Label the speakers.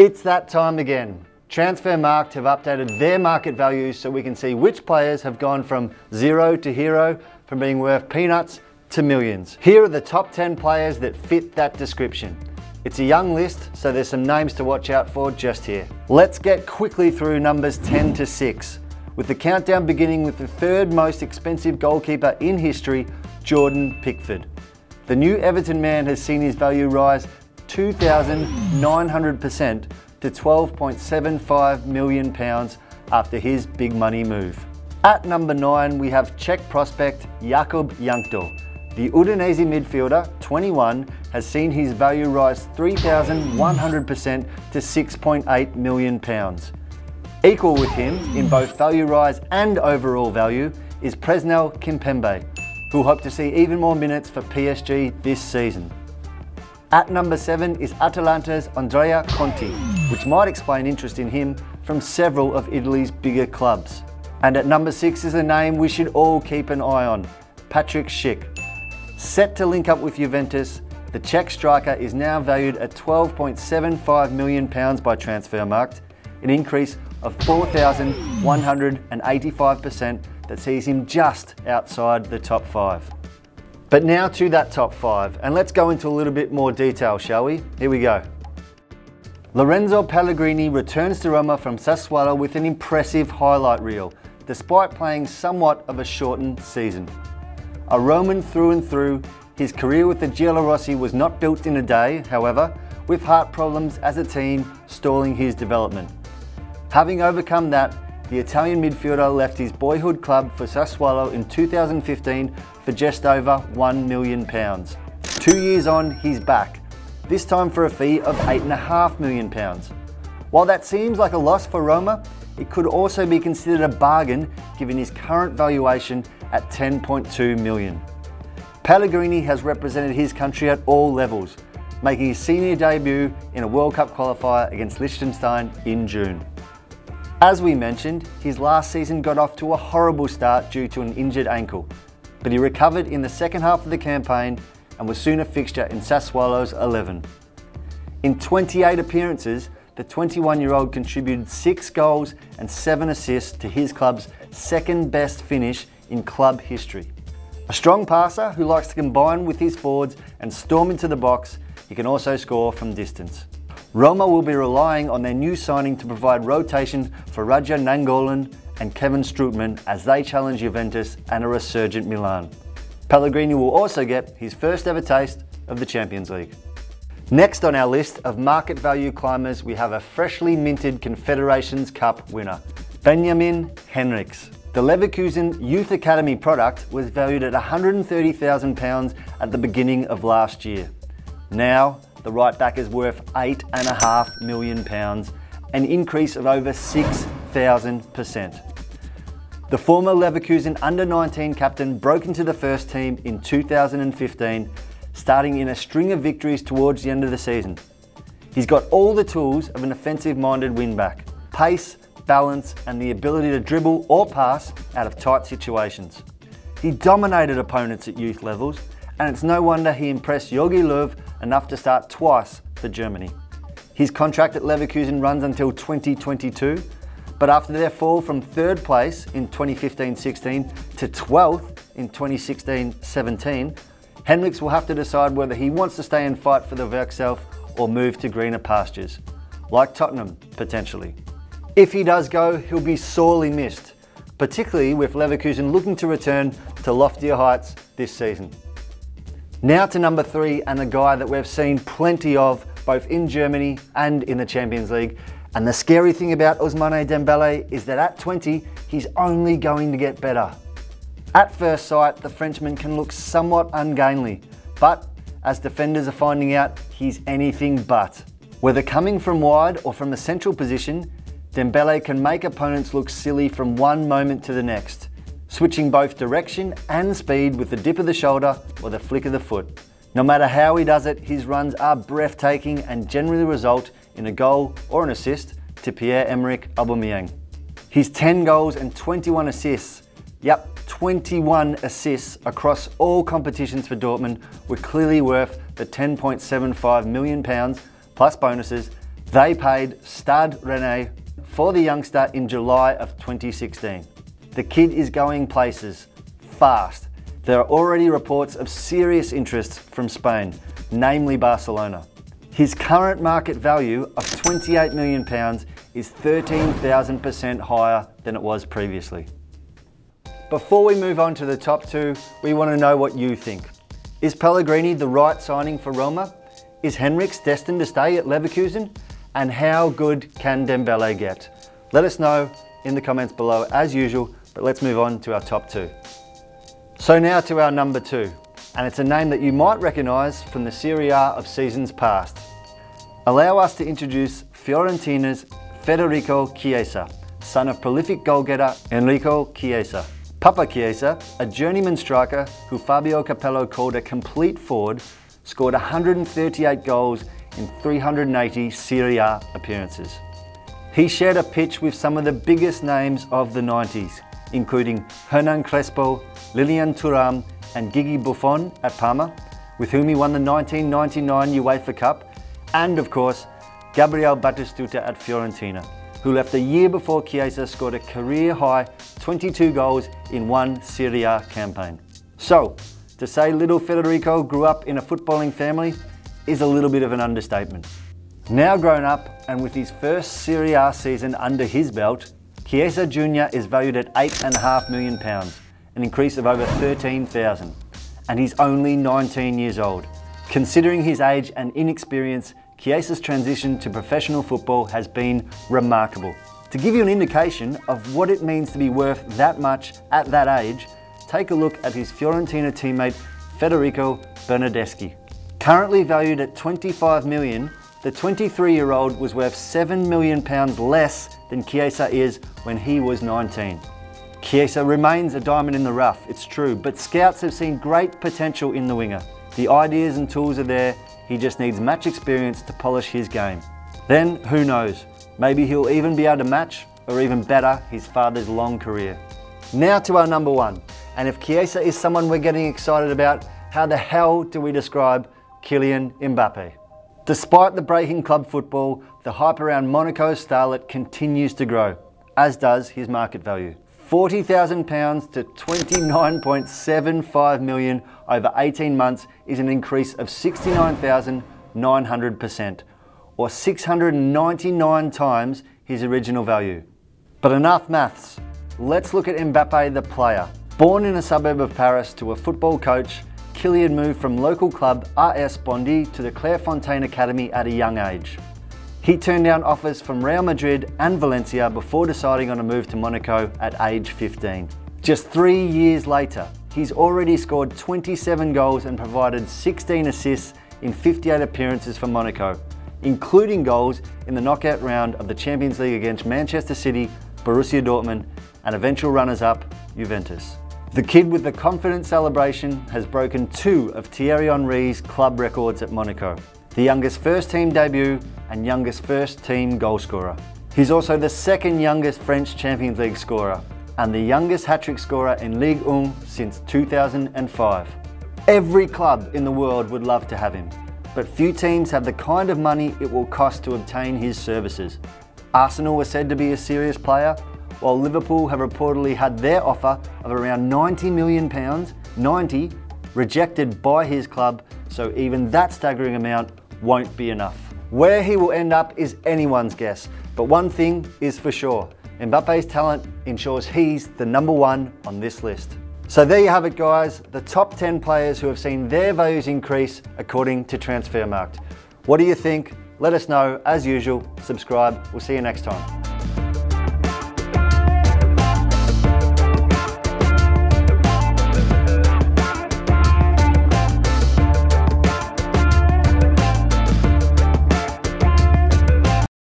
Speaker 1: It's that time again. Transfermarkt have updated their market values so we can see which players have gone from zero to hero, from being worth peanuts to millions. Here are the top 10 players that fit that description. It's a young list, so there's some names to watch out for just here. Let's get quickly through numbers 10 to 6, with the countdown beginning with the third most expensive goalkeeper in history, Jordan Pickford. The new Everton man has seen his value rise 2,900% to £12.75 million after his big money move. At number 9, we have Czech prospect Jakub Jankto. The Udinese midfielder, 21, has seen his value rise 3,100% to £6.8 million. Equal with him in both value rise and overall value is Presnel Kimpembe, who'll hope to see even more minutes for PSG this season. At number 7 is Atalanta's Andrea Conti, which might explain interest in him from several of Italy's bigger clubs. And at number 6 is a name we should all keep an eye on, Patrick Schick. Set to link up with Juventus, the Czech striker is now valued at £12.75 million by Transfermarkt, an increase of 4,185% that sees him just outside the top 5. But now to that top 5, and let's go into a little bit more detail, shall we? Here we go. Lorenzo Pellegrini returns to Roma from Sassuolo with an impressive highlight reel, despite playing somewhat of a shortened season. A Roman through and through, his career with the Giallorossi was not built in a day, however, with heart problems as a team stalling his development. Having overcome that, the Italian midfielder left his boyhood club for Sassuolo in 2015 for just over £1 million. 2 years on, he's back, this time for a fee of £8.5 million. While that seems like a loss for Roma, it could also be considered a bargain given his current valuation at £10.2 million. Pellegrini has represented his country at all levels, making his senior debut in a World Cup qualifier against Liechtenstein in June. As we mentioned, his last season got off to a horrible start due to an injured ankle, but he recovered in the second half of the campaign and was soon a fixture in Sassuolo's 11. In 28 appearances, the 21-year-old contributed 6 goals and 7 assists to his club's second best finish in club history. A strong passer who likes to combine with his forwards and storm into the box, he can also score from distance. Roma will be relying on their new signing to provide rotation for Radja Nainggolan and Kevin Strootman as they challenge Juventus and a resurgent Milan. Pellegrini will also get his first ever taste of the Champions League. Next on our list of market value climbers, we have a freshly minted Confederations Cup winner, Benjamin Henrichs. The Leverkusen Youth Academy product was valued at £130,000 at the beginning of last year. Now, the right back is worth £8.5 million, an increase of over 6,000%. The former Leverkusen under-19 captain broke into the first team in 2015, starting in a string of victories towards the end of the season. He's got all the tools of an offensive-minded wing-back: pace, balance, and the ability to dribble or pass out of tight situations. He dominated opponents at youth levels, and it's no wonder he impressed Jogi Löw enough to start twice for Germany. His contract at Leverkusen runs until 2022, but after their fall from 3rd place in 2015-16 to 12th in 2016-17, Henrichs will have to decide whether he wants to stay and fight for the Werkself or move to greener pastures, like Tottenham potentially. If he does go, he'll be sorely missed, particularly with Leverkusen looking to return to loftier heights this season. Now to number 3, and a guy that we've seen plenty of both in Germany and in the Champions League. And the scary thing about Ousmane Dembele is that at 20, he's only going to get better. At first sight, the Frenchman can look somewhat ungainly, but as defenders are finding out, he's anything but. Whether coming from wide or from a central position, Dembele can make opponents look silly from one moment to the next, switching both direction and speed with the dip of the shoulder or the flick of the foot. No matter how he does it, his runs are breathtaking and generally result in a goal or an assist to Pierre-Emerick Aubameyang. His 10 goals and 21 assists, 21 assists across all competitions for Dortmund, were clearly worth the £10.75 million plus bonuses They paid Stade Rennais for the youngster in July of 2016. The kid is going places, fast. There are already reports of serious interest from Spain, namely Barcelona. His current market value of £28 million is 13,000% higher than it was previously. Before we move on to the top two, we want to know what you think. Is Pellegrini the right signing for Roma? Is Henrichs destined to stay at Leverkusen? And how good can Dembele get? Let us know in the comments below as usual, but let's move on to our top two. So now to our number two, and it's a name that you might recognise from the Serie A of seasons past. Allow us to introduce Fiorentina's Federico Chiesa, son of prolific goal-getter Enrico Chiesa. Papa Chiesa, a journeyman striker who Fabio Capello called a complete forward, scored 138 goals in 380 Serie A appearances. He shared a pitch with some of the biggest names of the 90s, including Hernan Crespo, Lilian Thuram and Gigi Buffon at Parma, with whom he won the 1999 UEFA Cup, and of course, Gabriel Batistuta at Fiorentina, who left a year before Chiesa scored a career-high 22 goals in one Serie A campaign. So, to say little Federico grew up in a footballing family is a little bit of an understatement. Now grown up and with his first Serie A season under his belt, Chiesa Jr is valued at £8.5 million, an increase of over 13,000, and he's only 19 years old. Considering his age and inexperience, Chiesa's transition to professional football has been remarkable. To give you an indication of what it means to be worth that much at that age, take a look at his Fiorentina teammate Federico Bernardeschi. Currently valued at £25 million, the 23-year-old was worth £7 million less than Chiesa is when he was 19. Chiesa remains a diamond in the rough, it's true, but scouts have seen great potential in the winger. The ideas and tools are there, he just needs match experience to polish his game. Then, who knows, maybe he'll even be able to match, or even better, his father's long career. Now to our number one, and if Chiesa is someone we're getting excited about, how the hell do we describe Kylian Mbappe? Despite the breaking club football, the hype around Monaco's starlet continues to grow, as does his market value. £40,000 to £29.75 million over 18 months is an increase of 69,900%, or 699 times his original value. But enough maths, let's look at Mbappe the player. Born in a suburb of Paris to a football coach, Kylian moved from local club RS Bondy to the Clairefontaine Academy at a young age. He turned down offers from Real Madrid and Valencia before deciding on a move to Monaco at age 15. Just 3 years later, he's already scored 27 goals and provided 16 assists in 58 appearances for Monaco, including goals in the knockout round of the Champions League against Manchester City, Borussia Dortmund, and eventual runners-up Juventus. The kid with the confident celebration has broken 2 of Thierry Henry's club records at Monaco, the youngest first-team debut and youngest first-team goalscorer. He's also the second youngest French Champions League scorer and the youngest hat-trick scorer in Ligue 1 since 2005. Every club in the world would love to have him, but few teams have the kind of money it will cost to obtain his services. Arsenal was said to be a serious player, while Liverpool have reportedly had their offer of around £90 million, 90, rejected by his club, so even that staggering amount won't be enough. Where he will end up is anyone's guess, but one thing is for sure, Mbappe's talent ensures he's the number one on this list. So there you have it guys, the top 10 players who have seen their values increase according to Transfermarkt. What do you think? Let us know, as usual, subscribe, we'll see you next time.